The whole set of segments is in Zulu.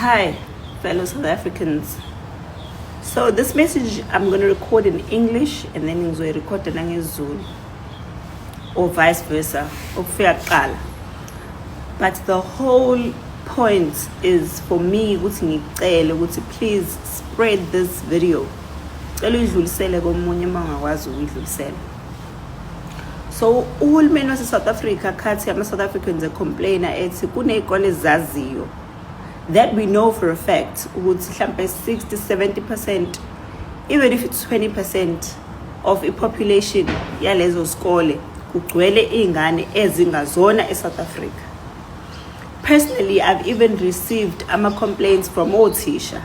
Hi, fellow South Africans. So this message I'm going to record in English and then I'm going to record in Zulu or vice versa. But the whole point is for me, please spread this video. So uhulumeni wase South Africa khathi ama-South Africans complainer ethi kuney'kole ezaziyo that we know for a fact ukuthi mhlambe 60-70%, even if it's 20% of a population yalezo skole kugcwele iy'ngane ezingazona eSouth Africa. Personally, I've even received ama-complaints from othisha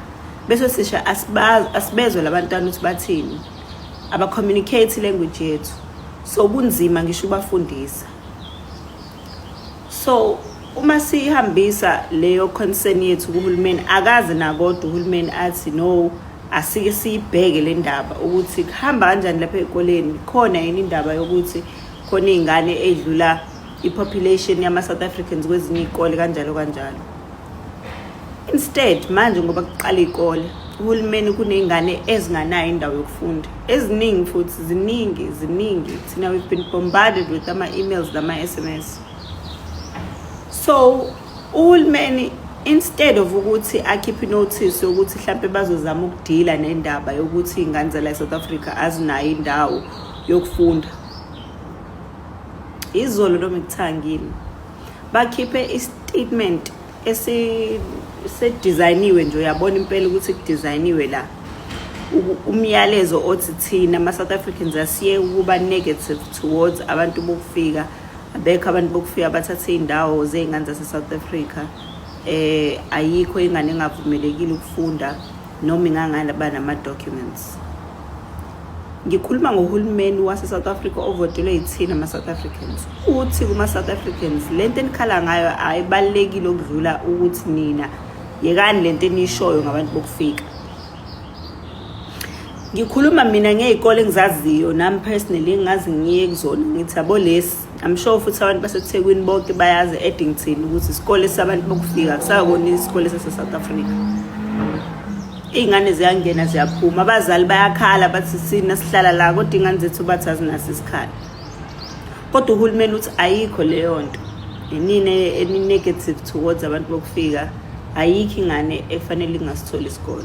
bese othisha asibezwe labantwana ukuthi bathini aba-communicate language yethu. So bunzima ngisho ubafundisa. So uma sihambisa leyo concern yethu kuhulumeni akaze nakodwa uhulumeni athi no asike siyibheke le ndaba ukuthi kuhamba kanjani lapha ekoleni khona yini indaba yokuthi khona izingane edlula ipopulation yama South Africans kwezinye izikole kanjalo. Instead manje ngoba kuqala ikole uhulumeni kuney'ngane ezinganayo indawo yokufunda eziningi futhi ziningi thina we've been bombarded with ama-emails nama-SMS. So uhulumeni instead of ukuthi akhiphe notice yokuthi mhlambe bazozama ukudila nendaba yokuthi iy'ngane zala eSouth Africa azinayo indawo yokufunda, izolo noma ekuthangile bakhiphe i-statement esedizayiniwe nje, uyabona impela ukuthi kudizayiniwe la umyalezo othi thina ama-South Africans asiye ukuba negative towards abantu bokufika, abekho abantu bokufika bathathe iy'ndawo zey'ngane zase-South Africa. Ayikho ingane engavumelekile ukufunda noma ingangane banama-documents. Ngikhuluma ngohulumeni wase-South Africa ovotelwe yithina ama-South Africans. Uthi kuma-South Africans lento enikhala ngayo ayibalulekile ukudlula ukuthi nina yekani lento eniyishoyo ngabantu bokufika. Ngikhuluma mina ngey'kole engizaziyo nami personally engazi ngiye kuzona ngithi yabo lesi, I'm sure futhi abantu baseThekwini bonke bayazi Eddington ukuthi isikole sabantu bokufika kusakoni isikole sase-South Africa. Iy'ngane ziyangena ziyaphuma, abazali bayakhala bathi sina sihlala la kodwa iy'ngane zethu bathi azinaso isikhala. Kodwa uhulumeni uthi ayikho leyo nto, inini eni-negative towards abantu bokufika, ayikho ingane efanele ingasitholi isikole.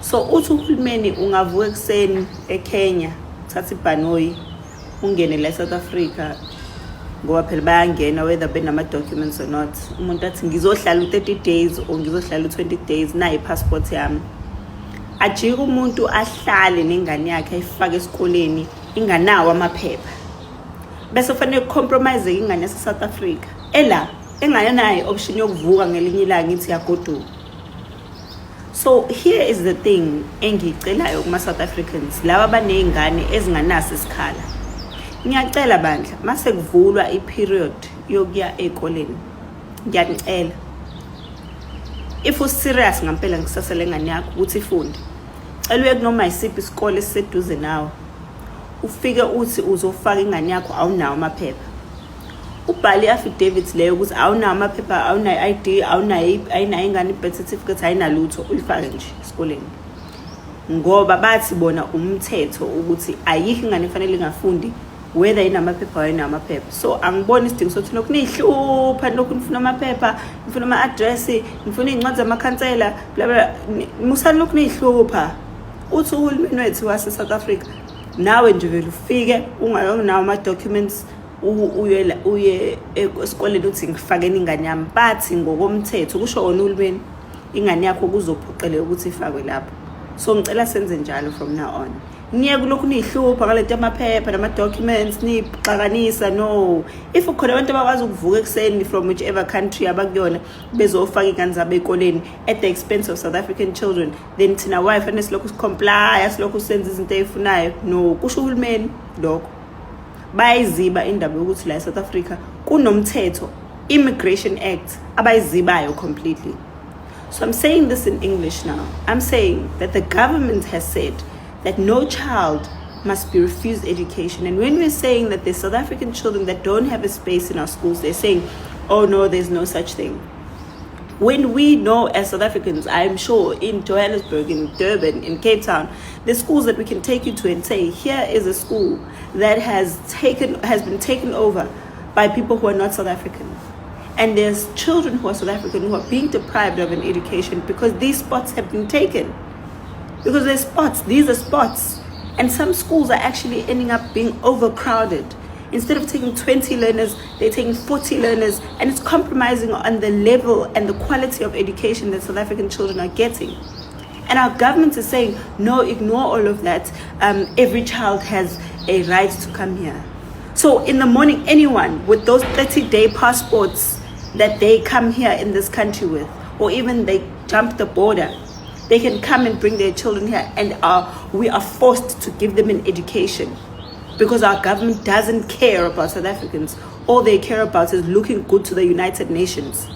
So uthi uhulumeni ungavuka ekuseni eKenya uthatha ibhanoyi ungene la eSouth Africa ngoba phela bayangena whether benama-documents or not. Umuntu athi ngizohlala u-30 days or ngizohlala u-20 days nayi passport yami. Ajike umuntu ahlale nengane yakhe ayifake esikoleni inganawo amaphepha bese kufanele compromise ingane yase-South Africa ela engayanayo option yokuvuka ngelinye ilanga ithi yagoduka. So here is the thing engiyicelayo kuma-South Africans laba baney'ngane ezinganaso isikhala. Ngiyacela bandla mase kuvulwa i-period yokuya ey'koleni, ngiyanicela if userious ngampela ngisasele ngane yakho ukuthi ifunde, cela uye kunoma yisiphi isikole esiseduze nawe ufike uthi uzofaka ingane yakho awunawo amaphepha, ubhale i-affidavit leyo ukuthi awunawo amaphepha, awunayo i-ID, ayinayo ingane i-birth certificate, ayinalutho, uyifake nje esikoleni. Ngoba bathi bona umthetho ukuthi ayikho ingane efanele ingafundi whether inamaphepha or ayinamaphepha. So angiboni isidingo sokuthi lokhu niyihlupha lokhu nifuna amaphepha, nifuna ama-address, nifuna iy'ncwadi zamakhansela bla bla, musani lokhu niyihlupha. Uthi uhulumeni wethu wase-South Africa nawe nje vele ufike unganawo ama-documents uye esikoleni uthi ngifakeni ingane yami, bathi ngokomthetho kusho wona uhulumeni ingane yakho kuzophoqeleka ukuthi ifakwe lapho. So ngicela senze njalo from now on. Niye kulokhu niyihlupha ngalento amaphepha nama-documents niyixakanisa, no. If ukhona abantu abakwazi ukuvuka ekuseni from whichever country abakuyona bezofaka iy'ngane zabo ey'koleni at the expense of South African children, then thina why fanele silokhu sikomplya silokhu senza izinto ey'funayo? No, kusho uhulumeni lokho. Bayayiziba indaba yokuthi la eSouth Africa kunomthetho, Immigration Act, abayizibayo completely. So I'm saying this in English now. I'm saying that the government has said that no child must be refused education. And when we're saying that there's South African children that don't have a space in our schools, they're saying, oh no, there's no such thing. When we know as South Africans, I'm sure in Johannesburg, in Durban, in Cape Town, there's schools that we can take you to and say, here is a school that has been taken over by people who are not South African. And there's children who are South African who are being deprived of an education because these spots have been taken. Because these are spots. And some schools are actually ending up being overcrowded. Instead of taking 20 learners, they're taking 40 learners, and it's compromising on the level and the quality of education that South African children are getting. And our government is saying, no, ignore all of that. Every child has a right to come here. So in the morning, anyone with those 30-day passports that they come here in this country with, or even they jump the border, they can come and bring their children here, and we are forced to give them an education. Because our government doesn't care about South Africans. All they care about is looking good to the United Nations.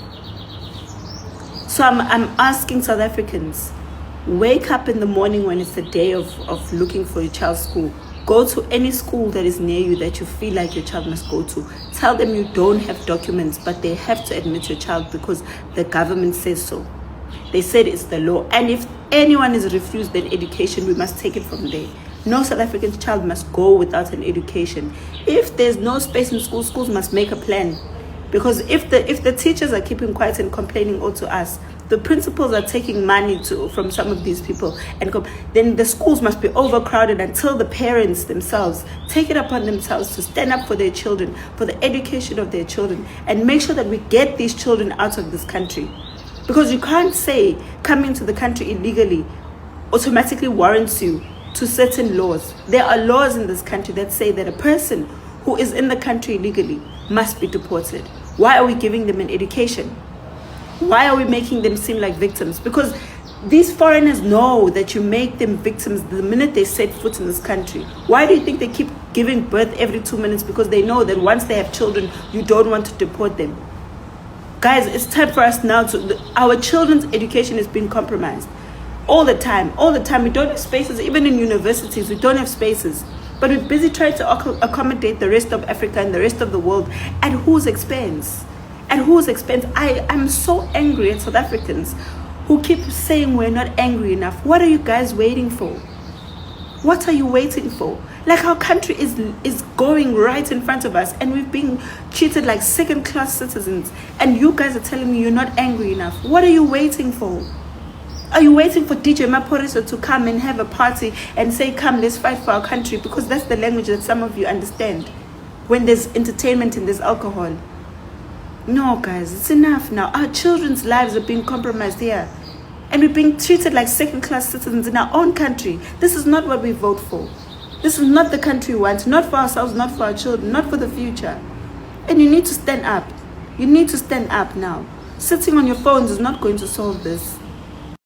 So I'm asking South Africans, wake up in the morning when it's the day of looking for your child's school. Go to any school that is near you that you feel like your child must go to. Tell them you don't have documents, but they have to admit your child because the government says so. They said it's the law. And if anyone is refused an education, we must take it from there. No South African child must go without an education. If there's no space in schools, schools must make a plan. Because if the teachers are keeping quiet and complaining all to us, the principals are taking money from some of these people, and then the schools must be overcrowded until the parents themselves take it upon themselves to stand up for their children, for the education of their children, and make sure that we get these children out of this country. Because you can't say coming to the country illegally automatically warrants you to certain laws. There are laws in this country that say that a person who is in the country illegally must be deported. Why are we giving them an education? Why are we making them seem like victims? Because these foreigners know that you make them victims the minute they set foot in this country. Why do you think they keep giving birth every 2 minutes? Because they know that once they have children, you don't want to deport them. Guys, it's time for us now our children's education is being compromised. All the time. We don't have spaces. Even in universities, we don't have spaces. But we're busy trying to accommodate the rest of Africa and the rest of the world. At whose expense? At whose expense? I'm so angry at South Africans who keep saying we're not angry enough. What are you guys waiting for? What are you waiting for? Like, our country is going right in front of us, and we've been treated like second-class citizens. And you guys are telling me you're not angry enough. What are you waiting for? Are you waiting for DJ Maphorisa to come and have a party and say, come, let's fight for our country? Because that's the language that some of you understand. When there's entertainment and there's alcohol. No, guys, it's enough now. Our children's lives are being compromised here. And we're being treated like second-class citizens in our own country. This is not what we vote for. This is not the country we want. Not for ourselves, not for our children, not for the future. And you need to stand up. You need to stand up now. Sitting on your phones is not going to solve this.